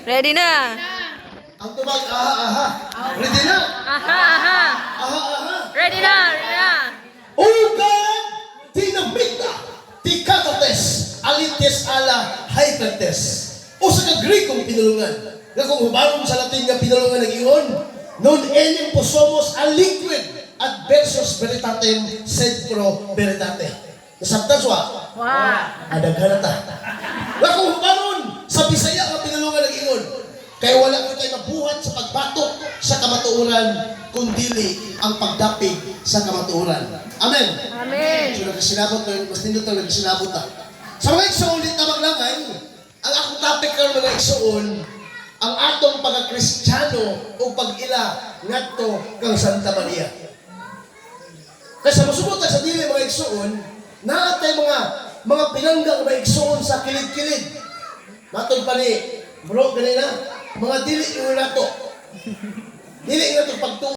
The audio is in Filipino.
Ready na. Ang tubag, aha, aha. Ready na? Aha, aha. Aha, aha. Ready na, ready na. Ugad, dinamita, tikatotes, alites ala hypertes. O sa kagrekong pinulungan. Nga kung hubarong sa Latin nga pinulungan ng iyon, non enim posomos a liquid adversus veritatem sed pro veritate. Nasabtan siya? Wow. Adaghan ta. Nga kung hubarong sa Bisaya nga pinulungan ng iyon, kaya wala ko tayo mabuhat sa pagbatok sa kamatuoran, kundili ang pagdapig sa kamatuoran. Amen. Amen. So nagkasinabot na yun, mas nindot na nagkasinabot na. Sa mga igsoon, di tamang langay, ang akong topic karon mga igsoon, ang atong pagka-Kristiyano o pag-ila ngadto kang Santa Maria. Kasi masubot sa dili mga igsoon, naatay mga pinanggang mga igsoon sa kilid-kilid. Matod pa ni, bro, ganina, mga dili yung nato. Dili nga ito pagtuwa.